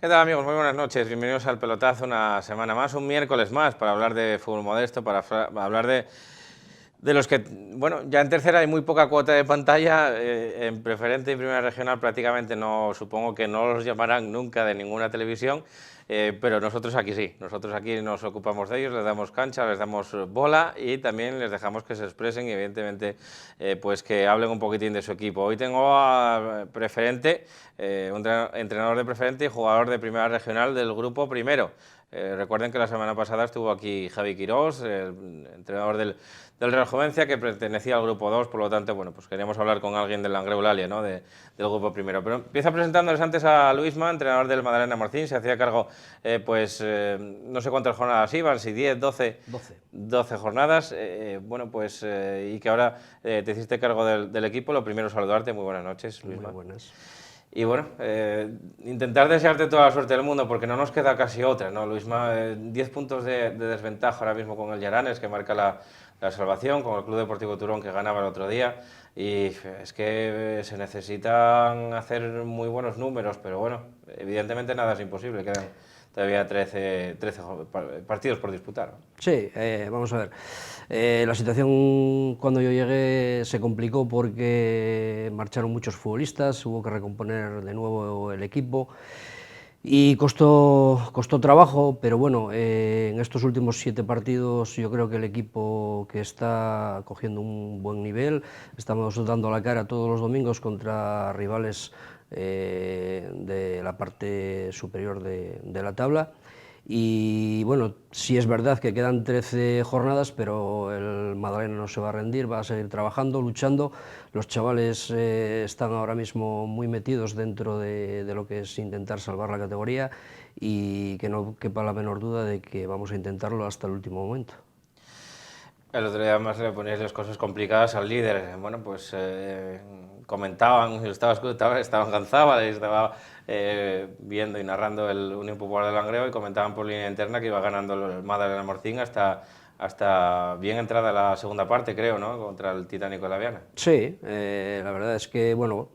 ¿Qué tal, amigos? Muy buenas noches. Bienvenidos al Pelotazo, una semana más, un miércoles más, para hablar de fútbol modesto, para hablar de los que, bueno, ya en tercera hay muy poca cuota de pantalla, en preferente y primera regional prácticamente no, supongo que no los llamarán nunca de ninguna televisión, pero nosotros aquí sí, nosotros aquí nos ocupamos de ellos, les damos cancha, les damos bola y también les dejamos que se expresen y evidentemente pues que hablen un poquitín de su equipo. Hoy tengo a preferente, un entrenador de preferente y jugador de primera regional del grupo primero. Recuerden que la semana pasada estuvo aquí Javi Quirós, el entrenador del Real Jovencia, que pertenecía al grupo 2, por lo tanto, bueno, pues queríamos hablar con alguien del Langreo Eulalia, ¿no? Del grupo primero. Pero empieza presentándoles antes a Luisma, entrenador del Madalena Morcín, se hacía cargo, no sé cuántas jornadas iban, si 10, 12, 12 jornadas, bueno, pues, y que ahora te hiciste cargo del equipo. Lo primero, saludarte, muy buenas noches, Luisma. Muy buenas. Y bueno, intentar desearte toda la suerte del mundo, porque no nos queda casi otra, ¿no, Luisma? 10 puntos de desventaja ahora mismo con el Llaranes, que marca la salvación, con el Club Deportivo Turón, que ganaba el otro día, y es que se necesitan hacer muy buenos números, pero bueno, evidentemente nada es imposible, quedan todavía 13 partidos por disputar. Sí, vamos a ver. La situación cuando yo llegué se complicó porque marcharon muchos futbolistas, hubo que recomponer de nuevo el equipo y costó trabajo, pero bueno, en estos últimos 7 partidos yo creo que el equipo que está cogiendo un buen nivel, estamos dando la cara todos los domingos contra rivales de la parte superior de la tabla. Y bueno, sí es verdad que quedan 13 jornadas, pero el Madalena no se va a rendir, va a seguir trabajando, luchando. Los chavales están ahora mismo muy metidos dentro de lo que es intentar salvar la categoría y que no quepa la menor duda de que vamos a intentarlo hasta el último momento. El otro día además le poníais las cosas complicadas al líder. Bueno, pues comentaban, estaban cansados, estaba viendo y narrando el Unión Popular de Langreo y comentaban por línea interna que iba ganando el Madalena Morcín hasta bien entrada la segunda parte, creo, ¿no? Contra el Titánico de la Viana. Sí, la verdad es que, bueno,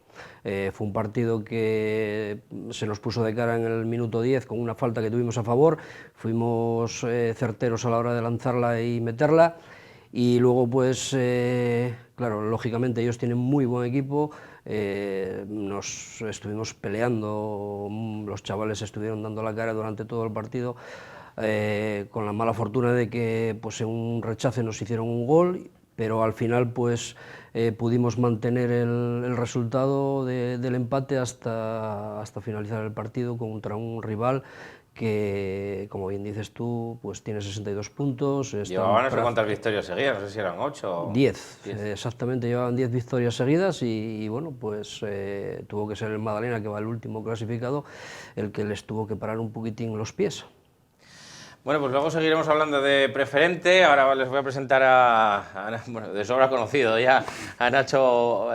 fue un partido que se nos puso de cara en el minuto 10 con una falta que tuvimos a favor, fuimos certeros a la hora de lanzarla y meterla, y luego pues, claro, lógicamente ellos tienen muy buen equipo, nos estuvimos peleando, los chavales estuvieron dando la cara durante todo el partido, con la mala fortuna de que pues, en un rechace nos hicieron un gol, pero al final pues pudimos mantener el resultado del empate hasta finalizar el partido contra un rival que, como bien dices tú, pues tiene 62 puntos. Llevaban no sé cuántas victorias seguidas, no sé si eran 8 o... 10, exactamente, llevaban 10 victorias seguidas y bueno, pues tuvo que ser el Madalena, que va el último clasificado, el que les tuvo que parar un poquitín los pies. Bueno, pues luego seguiremos hablando de preferente. Ahora les voy a presentar bueno, de sobra conocido ya, a Nacho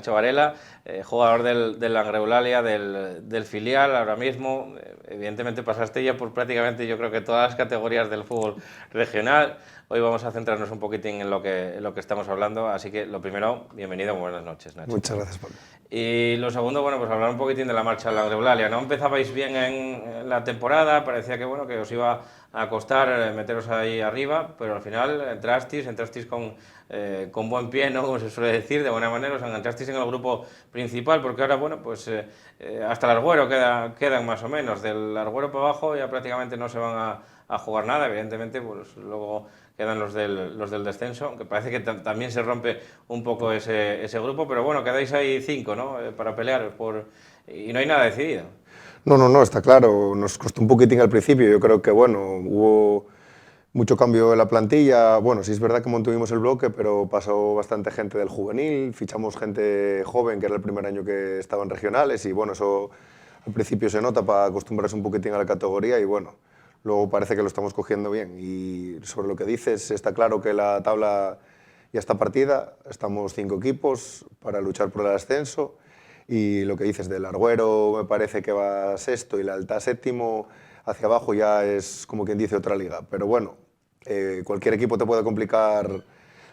Varela, jugador del Langreo Eulalia, del filial ahora mismo. Evidentemente pasaste ya por prácticamente, yo creo que todas las categorías del fútbol regional. Hoy vamos a centrarnos un poquitín en lo que estamos hablando, así que lo primero, bienvenido, buenas noches, Nacho. Muchas gracias, Pablo. Y lo segundo, bueno, pues hablar un poquitín de la marcha del Langreo Eulalia. No empezabais bien en la temporada, parecía que, bueno, que os iba a costar meteros ahí arriba, pero al final entrasteis con buen pie, ¿no? Como se suele decir, de buena manera, os enganchasteis en el grupo principal, porque ahora, bueno, pues hasta el Arguero quedan más o menos. Del Arguero para abajo ya prácticamente no se van a jugar nada, evidentemente, pues luego quedan los del descenso, aunque parece que también se rompe un poco ese grupo, pero bueno, quedáis ahí 5, ¿no? Para pelear y no hay nada decidido. No, está claro, nos costó un poquitín al principio, yo creo que bueno, hubo mucho cambio en la plantilla, bueno, sí es verdad que mantuvimos el bloque, pero pasó bastante gente del juvenil, fichamos gente joven, que era el primer año que estaban regionales, y bueno, eso al principio se nota para acostumbrarse un poquitín a la categoría, y bueno, luego parece que lo estamos cogiendo bien. Y sobre lo que dices, está claro que la tabla ya está partida, estamos 5 equipos para luchar por el ascenso, y lo que dices del Arguero me parece que va sexto y la Alta séptimo, hacia abajo ya es como quien dice otra liga. Pero bueno, cualquier equipo te puede complicar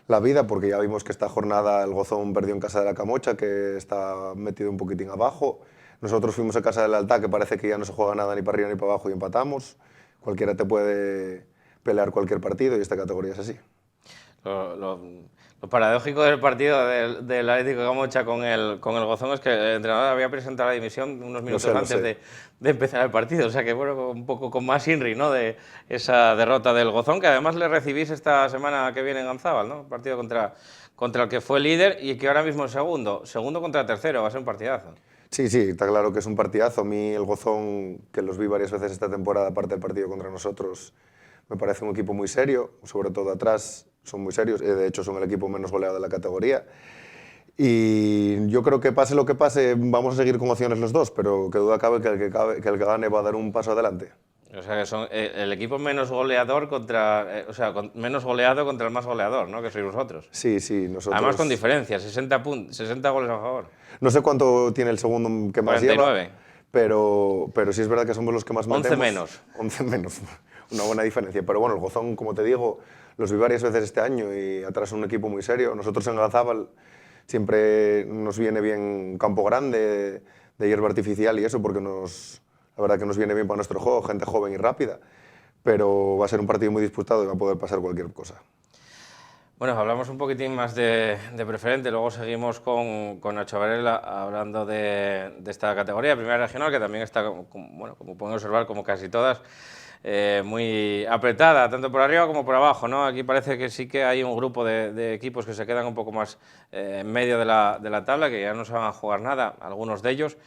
la vida, porque ya vimos que esta jornada el Gozón perdió en casa de la Camocha, que está metido un poquitín abajo. Nosotros fuimos a casa del Lealtad, que parece que ya no se juega nada ni para arriba ni para abajo, y empatamos. Cualquiera te puede pelear cualquier partido y esta categoría es así. Lo paradójico del partido del Atlético de Gamocha con el Gozón es que el entrenador había presentado la dimisión unos minutos antes de empezar el partido. O sea que, bueno, un poco con más inri, ¿no?, de esa derrota del Gozón, que además le recibís esta semana que viene en Ganzábal, ¿no? Partido contra el que fue líder y que ahora mismo es segundo contra tercero, va a ser un partidazo. Sí, sí, está claro que es un partidazo. A mí el Gozón, que los vi varias veces esta temporada, aparte del partido contra nosotros, me parece un equipo muy serio, sobre todo atrás son muy serios, de hecho son el equipo menos goleado de la categoría. Y yo creo que pase lo que pase, vamos a seguir con opciones los dos, pero que duda cabe que el que gane va a dar un paso adelante. O sea que son el equipo menos goleador menos goleado contra el más goleador, ¿no?, que sois vosotros. Sí, sí, nosotros... Además con diferencia, 60 goles a favor. No sé cuánto tiene el segundo que más 49. lleva, pero sí es verdad que somos los que más metemos. 11 menos. 11 menos, una buena diferencia. Pero bueno, el Gozón, como te digo, los vi varias veces este año y atrás un equipo muy serio. Nosotros en Ganzábal siempre nos viene bien un campo grande, de hierba artificial y eso, porque la verdad que nos viene bien para nuestro juego, gente joven y rápida. Pero va a ser un partido muy disputado y va a poder pasar cualquier cosa. Bueno, hablamos un poquitín más de preferente, luego seguimos con Nacho Varela hablando de esta categoría, primera regional, que también está, bueno, como pueden observar, como casi todas, muy apretada, tanto por arriba como por abajo, ¿no? Aquí parece que sí que hay un grupo de equipos que se quedan un poco más en medio de la tabla, que ya no se van a jugar nada, algunos de ellos,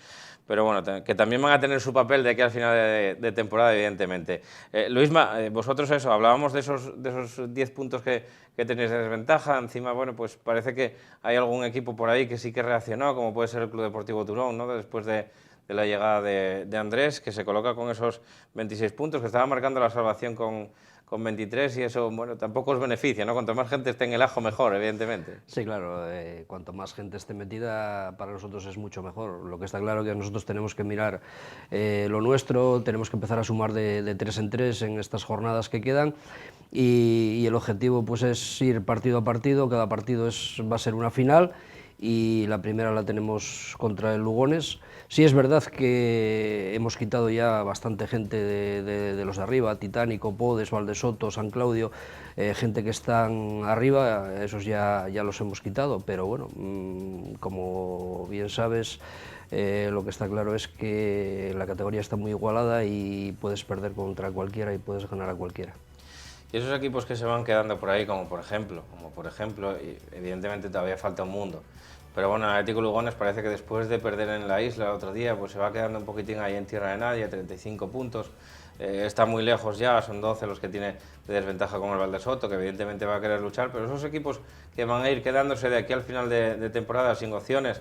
pero bueno, que también van a tener su papel de aquí al final de temporada, evidentemente. Luisma, vosotros eso, hablábamos de esos 10 puntos que tenéis de desventaja, encima, bueno, pues parece que hay algún equipo por ahí que sí que reaccionó, como puede ser el Club Deportivo Turón, ¿no?, después de la llegada de Andrés, que se coloca con esos 26 puntos, que estaba marcando la salvación con 23, y eso, bueno, tampoco os beneficia, ¿no? Cuanto más gente esté en el ajo, mejor, evidentemente. Sí, claro, cuanto más gente esté metida, para nosotros es mucho mejor. Lo que está claro que nosotros tenemos que mirar lo nuestro, tenemos que empezar a sumar de 3 en 3 en estas jornadas que quedan, y el objetivo pues es ir partido a partido, cada partido va a ser una final, y la primera la tenemos contra el Lugones. Sí es verdad que hemos quitado ya bastante gente de los de arriba, Titánico, Podes, Valdesoto, San Claudio, gente que están arriba, esos ya los hemos quitado, pero bueno, como bien sabes, lo que está claro es que la categoría está muy igualada y puedes perder contra cualquiera y puedes ganar a cualquiera. Y esos equipos que se van quedando por ahí, como por ejemplo, y evidentemente todavía falta un mundo, pero bueno, el Atlético Lugones parece que después de perder en la isla el otro día, pues se va quedando un poquitín ahí en tierra de nadie, 35 puntos, está muy lejos ya, son 12 los que tiene de desventaja con el Valdesoto, que evidentemente va a querer luchar, pero esos equipos que van a ir quedándose de aquí al final de temporada sin opciones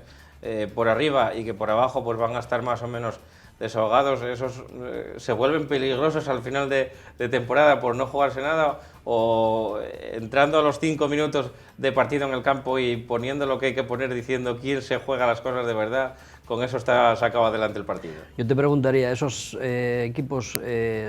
por arriba y que por abajo pues van a estar más o menos desahogados, esos se vuelven peligrosos al final de temporada por no jugarse nada, o entrando a los 5 minutos de partido en el campo y poniendo lo que hay que poner, diciendo quién se juega las cosas de verdad, con eso sacado adelante el partido. Yo te preguntaría, ¿esos equipos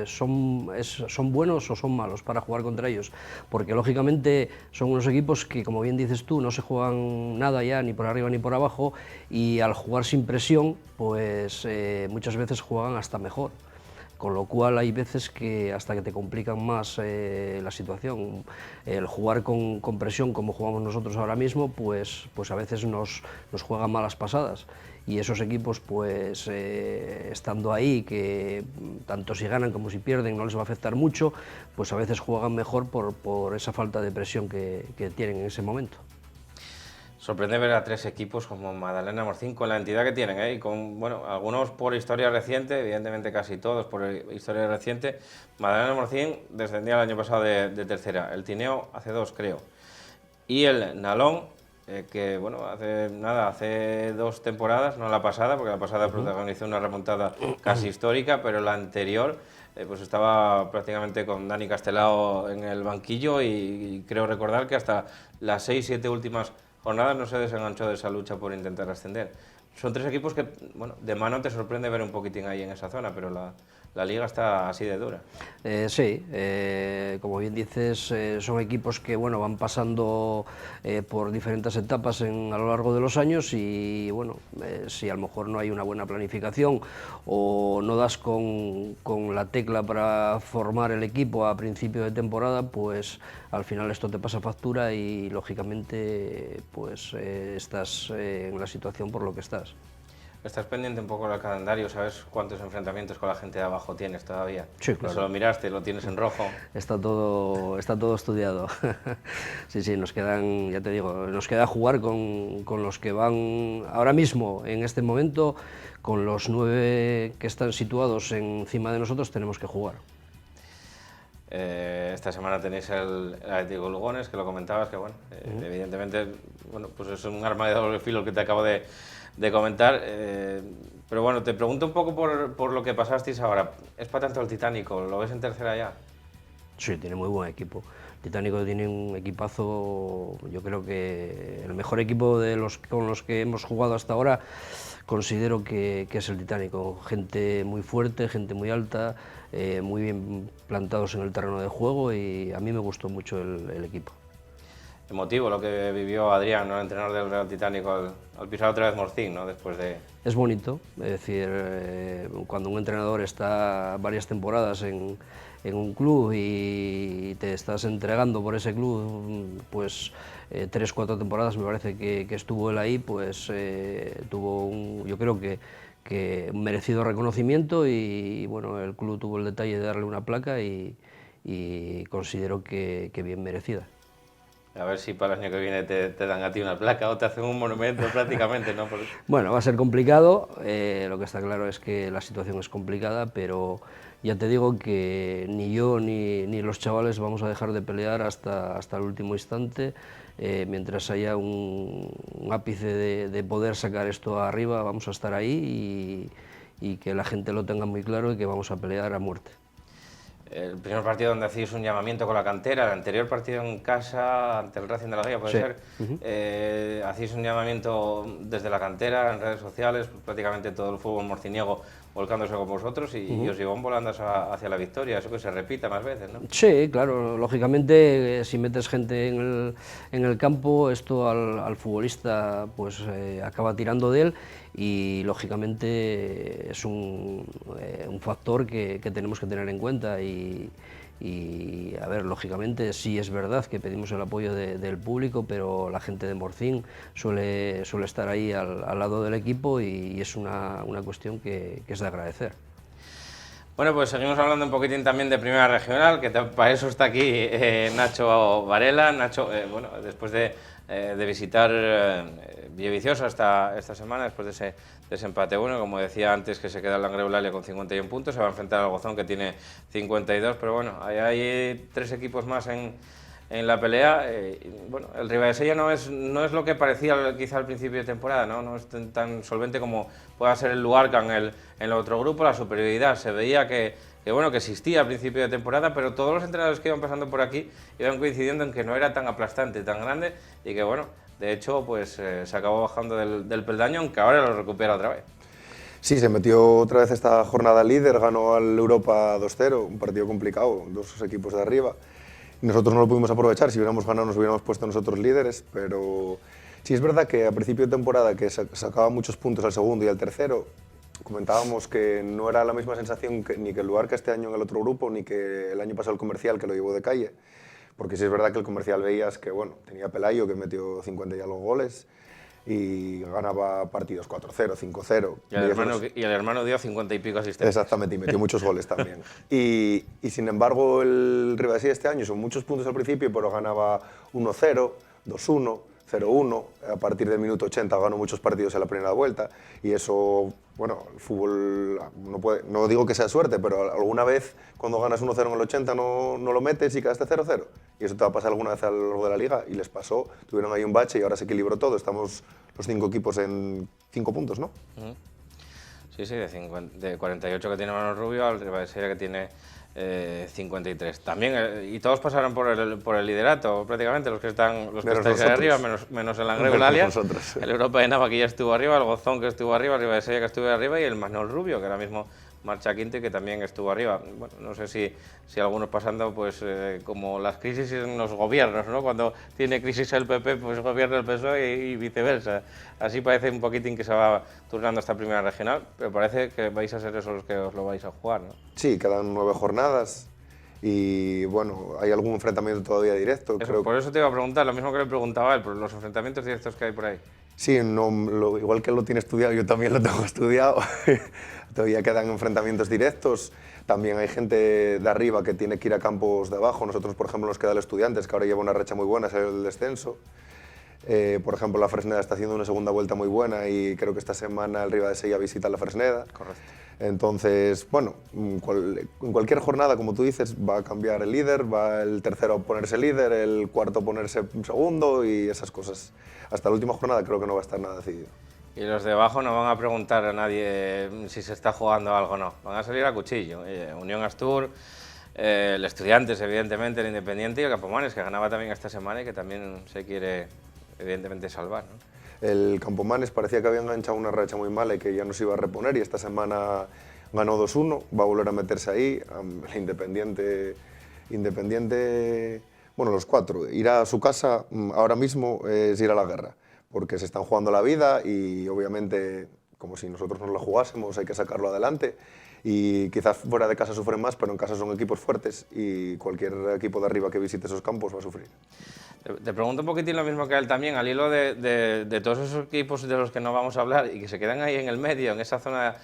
son buenos o son malos para jugar contra ellos? Porque lógicamente son unos equipos que, como bien dices tú, no se juegan nada ya, ni por arriba ni por abajo, y al jugar sin presión, pues muchas veces juegan hasta mejor. Con lo cual hay veces que hasta que te complican más la situación. El jugar con presión como jugamos nosotros ahora mismo, pues a veces nos juegan malas pasadas. Y esos equipos, pues estando ahí, que tanto si ganan como si pierden no les va a afectar mucho, pues a veces juegan mejor por esa falta de presión que tienen en ese momento. Sorprende ver a 3 equipos como Madalena Morcín con la entidad que tienen, y con, bueno, algunos por historia reciente, evidentemente casi todos por historia reciente. Madalena Morcín descendía el año pasado de tercera, el Tineo hace 2, creo, y el Nalón, que bueno, hace 2 temporadas, no la pasada, porque la pasada protagonizó una remontada casi histórica, pero la anterior pues estaba prácticamente con Dani Castelao en el banquillo, y creo recordar que hasta las 6-7 últimas jornadas no se desenganchó de esa lucha por intentar ascender. Son 3 equipos que, bueno, de mano te sorprende ver un poquitín ahí en esa zona, pero la la liga está así de dura. Sí, como bien dices, son equipos que bueno, van pasando por diferentes etapas a lo largo de los años y bueno, si a lo mejor no hay una buena planificación o no das con la tecla para formar el equipo a principio de temporada, pues al final esto te pasa factura y lógicamente pues estás en la situación por lo que estás. Estás pendiente un poco del calendario, ¿sabes cuántos enfrentamientos con la gente de abajo tienes todavía? Sí, claro. Eso lo miraste, lo tienes en rojo. Está todo estudiado. Sí, sí, nos quedan, ya te digo, nos queda jugar con los que van ahora mismo, en este momento, con los 9 que están situados encima de nosotros, tenemos que jugar. Esta semana tenéis el Atlético Lugones, que lo comentabas, que bueno, evidentemente, bueno, pues es un arma de doble filo que te acabo de comentar, pero bueno, te pregunto un poco por lo que pasasteis ahora. ¿Es para tanto el Titánico? ¿Lo ves en tercera ya? Sí, tiene muy buen equipo. El Titánico tiene un equipazo, yo creo que el mejor equipo con los que hemos jugado hasta ahora, considero que es el Titánico. Gente muy fuerte, gente muy alta, muy bien plantados en el terreno de juego y a mí me gustó mucho el equipo. Emotivo lo que vivió Adrián, ¿no? El entrenador del Real Titánico, al pisar otra vez Morcín, ¿no? Después de... Es bonito, es decir, cuando un entrenador está varias temporadas en un club y te estás entregando por ese club, pues 3 o 4 temporadas me parece que estuvo él ahí, pues tuvo yo creo que un merecido reconocimiento y bueno, el club tuvo el detalle de darle una placa y considero que bien merecida. A ver si para el año que viene te dan a ti una placa o te hacen un monumento prácticamente, ¿no? Bueno, va a ser complicado, lo que está claro es que la situación es complicada, pero ya te digo que ni yo ni los chavales vamos a dejar de pelear hasta el último instante. Mientras haya un ápice de poder sacar esto arriba, vamos a estar ahí y que la gente lo tenga muy claro y que vamos a pelear a muerte. El primer partido donde hacéis un llamamiento con la cantera, el anterior partido en casa ante el Racing de la Guía, puede ser, hacéis un llamamiento desde la cantera, en redes sociales, prácticamente todo el fútbol morciniego volcándose con vosotros y os llevan volando hacia la victoria, eso que se repita más veces, ¿no? Sí, claro, lógicamente si metes gente en el campo, esto al futbolista pues acaba tirando de él y lógicamente es un factor que tenemos que tener en cuenta y a ver, lógicamente sí es verdad que pedimos el apoyo del público, pero la gente de Morcín suele estar ahí al lado del equipo y es una cuestión que es de agradecer. Bueno, pues seguimos hablando un poquitín también de Primera Regional, que para eso está aquí Nacho Varela. Nacho, bueno, después de visitar Villaviciosa esta semana, después de ese empate bueno, como decía antes, que se queda el Langreo Eulalia con 51 puntos, se va a enfrentar al Gozón, que tiene 52, pero bueno, hay 3 equipos más en la pelea. Bueno, el Ribadesella no es lo que parecía quizá al principio de temporada, no es tan solvente como pueda ser el Luarca en el otro grupo. La superioridad se veía que existía al principio de temporada, pero todos los entrenadores que iban pasando por aquí iban coincidiendo en que no era tan aplastante, tan grande y que bueno, de hecho pues se acabó bajando del peldaño, aunque ahora lo recupera otra vez. Sí, se metió otra vez esta jornada líder, ganó al Europa 2-0, un partido complicado, 2 equipos de arriba. Nosotros no lo pudimos aprovechar, si hubiéramos ganado nos hubiéramos puesto nosotros líderes, pero sí es verdad que a principio de temporada que sacaba muchos puntos al segundo y al tercero, comentábamos que no era la misma sensación ni que el Luarca este año en el otro grupo, ni que el año pasado el Comercial, que lo llevó de calle, porque sí es verdad que el Comercial veías que bueno, tenía Pelayo, que metió 50 y algo goles, y ganaba partidos 4-0, 5-0. Y el hermano dio 50 y pico asistencias. Exactamente, y metió muchos goles también. Y sin embargo, el Ribadesella este año son muchos puntos al principio, pero ganaba 1-0, 2-1, 0-1. A partir del minuto 80 ganó muchos partidos en la primera vuelta. Y eso, bueno, el fútbol, no digo que sea suerte, pero alguna vez cuando ganas 1-0 en el 80 no lo metes y quedaste 0-0. Y eso te va a pasar alguna vez a lo largo de la liga, y les pasó, tuvieron ahí un bache y ahora se equilibró todo. Estamos los 5 equipos en 5 puntos, ¿no? Sí, de 48 que tiene Manuel Rubio al Ribadesella que tiene 53. También, y todos pasaron por el liderato, prácticamente, los que estáis ahí arriba, menos el Langreo Eulalia, el Europa de Nava que ya estuvo arriba, el Gozón que estuvo arriba, el Ribadesella que estuvo arriba y el Manuel Rubio, que ahora mismo marcha quinto y que también estuvo arriba. Bueno, no sé si algunos pasando pues como las crisis en los gobiernos, ¿no? Cuando tiene crisis el PP, pues gobierna el PSOE y viceversa. Así parece un poquitín que se va turnando esta primera regional, pero parece que vais a ser esos los que os lo vais a jugar, ¿no? Sí, quedan 9 jornadas y bueno, hay algún enfrentamiento todavía directo. Por eso te iba a preguntar, lo mismo que le preguntaba a él, por los enfrentamientos directos que hay por ahí. Sí, no, igual que él lo tiene estudiado, yo también lo tengo estudiado. Todavía quedan enfrentamientos directos. También hay gente de arriba que tiene que ir a campos de abajo. Nosotros, por ejemplo, nos queda el Estudiantes, que ahora lleva una racha muy buena, es el descenso. Por ejemplo, la Fresneda está haciendo una segunda vuelta muy buena y creo que esta semana el Ribadesella visita la Fresneda. Correcto. Entonces, bueno, en cualquier jornada, como tú dices, va a cambiar el líder, va el tercero a ponerse líder, el cuarto a ponerse segundo y esas cosas. Hasta la última jornada creo que no va a estar nada decidido. Y los de abajo no van a preguntar a nadie si se está jugando algo o no, van a salir a cuchillo. Unión Astur, el Estudiantes, evidentemente, el Independiente y el Campomanes, que ganaba también esta semana y que también se quiere, evidentemente, salvar, ¿no? El Campomanes parecía que había enganchado una racha muy mala y que ya no se iba a reponer y esta semana ganó 2-1, va a volver a meterse ahí. El Independiente, bueno, los cuatro, ir a su casa ahora mismo es ir a la guerra, porque se están jugando la vida y obviamente, como si nosotros nos la jugásemos, hay que sacarlo adelante. Y quizás fuera de casa sufren más, pero en casa son equipos fuertes y cualquier equipo de arriba que visite esos campos va a sufrir. Te pregunto un poquitín lo mismo que a él también, al hilo de todos esos equipos de los que no vamos a hablar y que se quedan ahí en el medio, en esa zona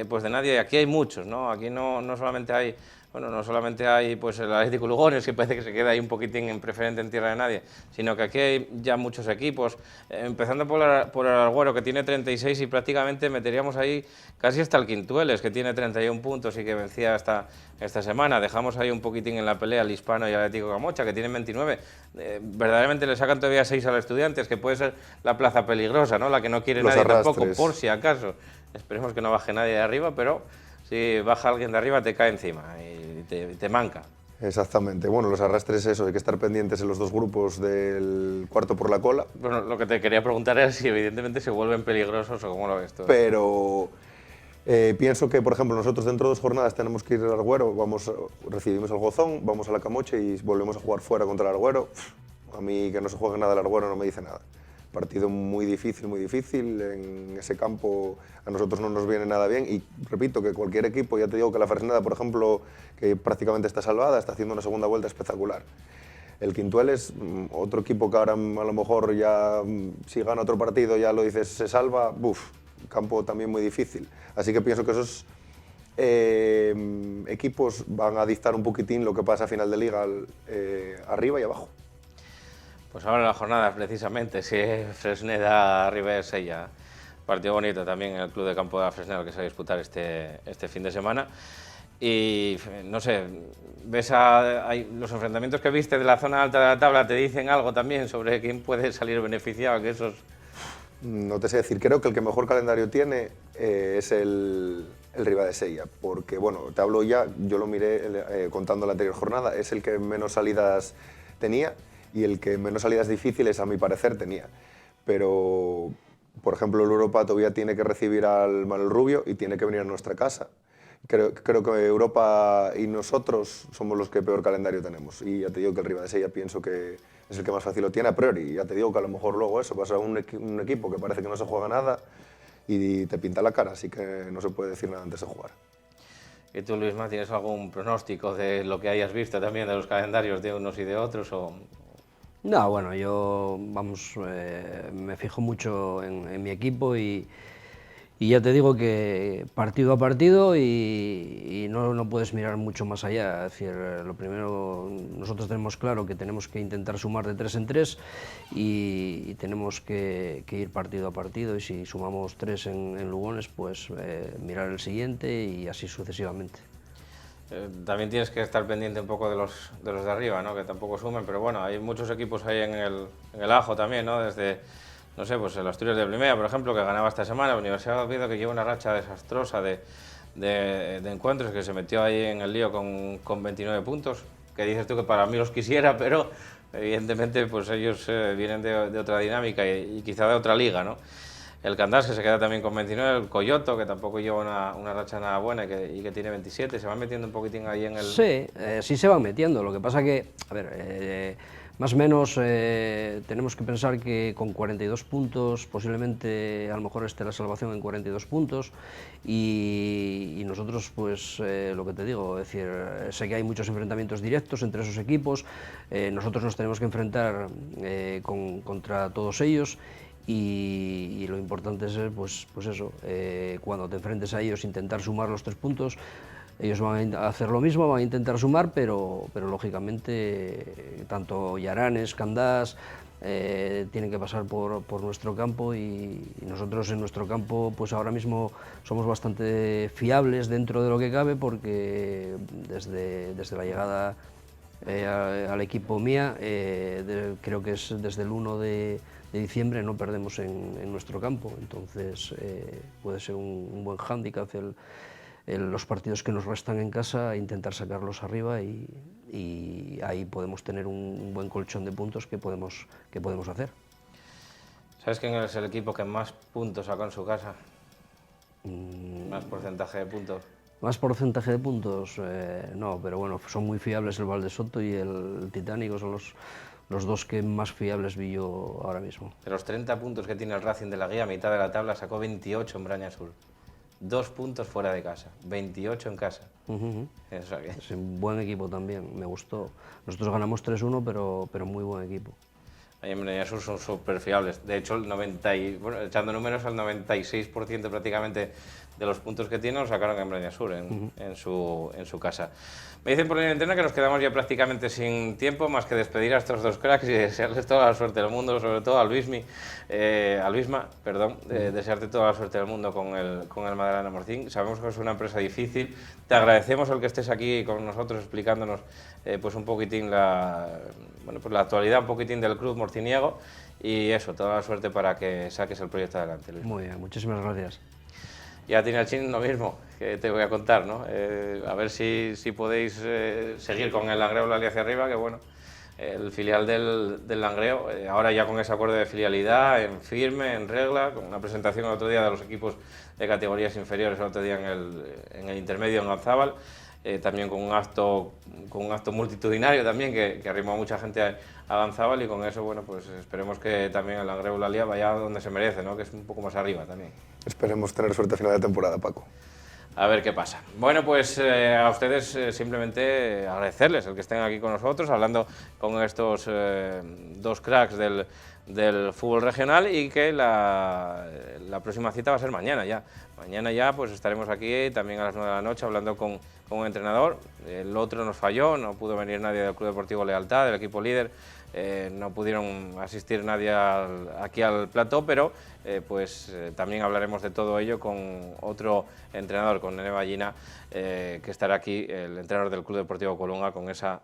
pues de nadie. Aquí hay muchos, ¿no? Aquí no solamente hay, bueno, no solamente hay pues el Atlético Lugones, que parece que se queda ahí un poquitín en preferente en tierra de nadie, sino que aquí hay ya muchos equipos, empezando por el Alguero, que tiene 36 y prácticamente meteríamos ahí casi hasta el Quintueles, que tiene 31 puntos y que vencía esta semana. Dejamos ahí un poquitín en la pelea al Hispano y al Atlético Camocha, que tienen 29. Verdaderamente le sacan todavía 6 a los Estudiantes, que puede ser la plaza peligrosa, ¿no? La que no quiere nadie tampoco, por si acaso. Esperemos que no baje nadie de arriba, pero si baja alguien de arriba te cae encima y te manca. Exactamente. Bueno, los arrastres, eso, hay que estar pendientes en los dos grupos del cuarto por la cola. Bueno, lo que te quería preguntar era si evidentemente se vuelven peligrosos o cómo lo ves tú. Pero pienso que, por ejemplo, nosotros dentro de 2 jornadas tenemos que ir al Arguero, recibimos el Gozón, vamos a la Camocha y volvemos a jugar fuera contra el Arguero. A mí que no se juegue nada el Arguero no me dice nada. Partido muy difícil, en ese campo a nosotros no nos viene nada bien y repito que cualquier equipo, ya te digo que la Fresneda, por ejemplo, que prácticamente está salvada, está haciendo una segunda vuelta espectacular. El Quintueles, otro equipo que ahora a lo mejor ya si gana otro partido ya lo dices se salva, campo también muy difícil. Así que pienso que esos equipos van a dictar un poquitín lo que pasa a final de liga arriba y abajo. Pues ahora la jornada precisamente, si es Fresneda Ribadesella, partido bonito también en el Club de Campo de la Fresneda que se va a disputar este fin de semana. Y no sé, ves los enfrentamientos que viste de la zona alta de la tabla, ¿te dicen algo también sobre quién puede salir beneficiado? Que esos... No te sé decir, creo que el que mejor calendario tiene es el Ribadesella, porque bueno, te hablo ya, yo lo miré contando la anterior jornada, es el que menos salidas tenía y el que menos salidas difíciles a mi parecer tenía. Pero, por ejemplo, el Europa todavía tiene que recibir al Manuel Rubio y tiene que venir a nuestra casa. Creo que Europa y nosotros somos los que peor calendario tenemos. Y ya te digo que el Ribadesella pienso que es el que más fácil lo tiene a priori. Ya te digo que a lo mejor luego eso pasa a un equipo que parece que no se juega nada y te pinta la cara, así que no se puede decir nada antes de jugar. ¿Y tú, Luisma, tienes algún pronóstico de lo que hayas visto también de los calendarios de unos y de otros? No, bueno, yo me fijo mucho en mi equipo y ya te digo que partido a partido y no puedes mirar mucho más allá. Es decir, lo primero, nosotros tenemos claro que tenemos que intentar sumar de 3 en 3 y tenemos que ir partido a partido y si sumamos 3 en Lugones, pues mirar el siguiente y así sucesivamente. También tienes que estar pendiente un poco de los de arriba, ¿no? Que tampoco sumen, pero bueno, hay muchos equipos ahí en el Ajo también, ¿no? Desde, no sé, pues el Asturias de Blimea, por ejemplo, que ganaba esta semana, la Universidad de Oviedo, que lleva una racha desastrosa de encuentros, que se metió ahí en el lío con 29 puntos, que dices tú que para mí los quisiera, pero evidentemente pues ellos vienen de otra dinámica y quizá de otra liga, ¿no? el Candás, que se queda también con 29, el Coyoto, que tampoco lleva una racha nada buena y que tiene 27, se van metiendo un poquitín ahí en el... Sí, sí se van metiendo, lo que pasa que, a ver, más o menos tenemos que pensar que con 42 puntos, posiblemente a lo mejor esté la salvación en 42 puntos y nosotros, pues lo que te digo, es decir, sé que hay muchos enfrentamientos directos entre esos equipos, nosotros nos tenemos que enfrentar contra todos ellos y lo importante es, pues eso, cuando te enfrentes a ellos intentar sumar los 3 puntos. Ellos van a hacer lo mismo, van a intentar sumar, pero lógicamente tanto Yaranes, Candás, tienen que pasar por nuestro campo y nosotros en nuestro campo pues ahora mismo somos bastante fiables dentro de lo que cabe porque desde la llegada al equipo mía, creo que es desde el 1 de diciembre no perdemos en nuestro campo, entonces puede ser un buen hándicap los partidos que nos restan en casa, intentar sacarlos arriba y ahí podemos tener un buen colchón de puntos que podemos hacer. ¿Sabes quién es el equipo que más puntos sacó en su casa? ¿Más porcentaje de puntos? Más porcentaje de puntos, no, pero bueno, son muy fiables el Valdesoto y el Titánico, son los dos que más fiables vi yo ahora mismo. De los 30 puntos que tiene el Racing de la Guía, a mitad de la tabla sacó 28 en Braña Sur. 2 puntos fuera de casa, 28 en casa. O sea que... Es un buen equipo también, me gustó. Nosotros ganamos 3-1, pero muy buen equipo. Ahí en Braña Sur son súper fiables. De hecho, echando números, el 96% prácticamente de los puntos que tiene los sacaron en Braña Sur, en su casa. Me dicen por línea interna que nos quedamos ya prácticamente sin tiempo, más que despedir a estos dos cracks y desearles toda la suerte del mundo, sobre todo al Luisma, desearte toda la suerte del mundo con el Madalena Morcín. Sabemos que es una empresa difícil. Te agradecemos el que estés aquí con nosotros explicándonos pues un poquitín la actualidad, un poquitín del club morciniego y eso, toda la suerte para que saques el proyecto adelante, Luis. Muy bien, muchísimas gracias. Y a ti, Nachín, lo mismo, que te voy a contar, ¿no? A ver si podéis seguir con el Langreo Lalia hacia arriba, que bueno, el filial del Langreo, ahora ya con ese acuerdo de filialidad, en firme, en regla, con una presentación el otro día de los equipos de categorías inferiores, el otro día en el intermedio en Gonzábal, también con un acto multitudinario también, que arrimó a mucha gente a Gonzábal y con eso, bueno, pues esperemos que también el Langreo Lalia vaya donde se merece, ¿no? Que es un poco más arriba también. Esperemos tener suerte a final de temporada, Paco. A ver qué pasa. Bueno, pues a ustedes simplemente agradecerles el que estén aquí con nosotros, hablando con estos dos cracks del fútbol regional y que la próxima cita va a ser mañana ya. Mañana ya pues estaremos aquí también a las 9 de la noche hablando con un entrenador. El otro nos falló, no pudo venir nadie del Club Deportivo Lealtad, del equipo líder. No pudieron asistir nadie aquí al plató, pero también hablaremos de todo ello con otro entrenador, con Nene Ballina, que estará aquí, el entrenador del Club Deportivo Colunga, con esa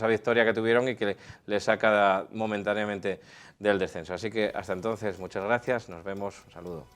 victoria que tuvieron y que le saca momentáneamente del descenso. Así que hasta entonces, muchas gracias, nos vemos, un saludo.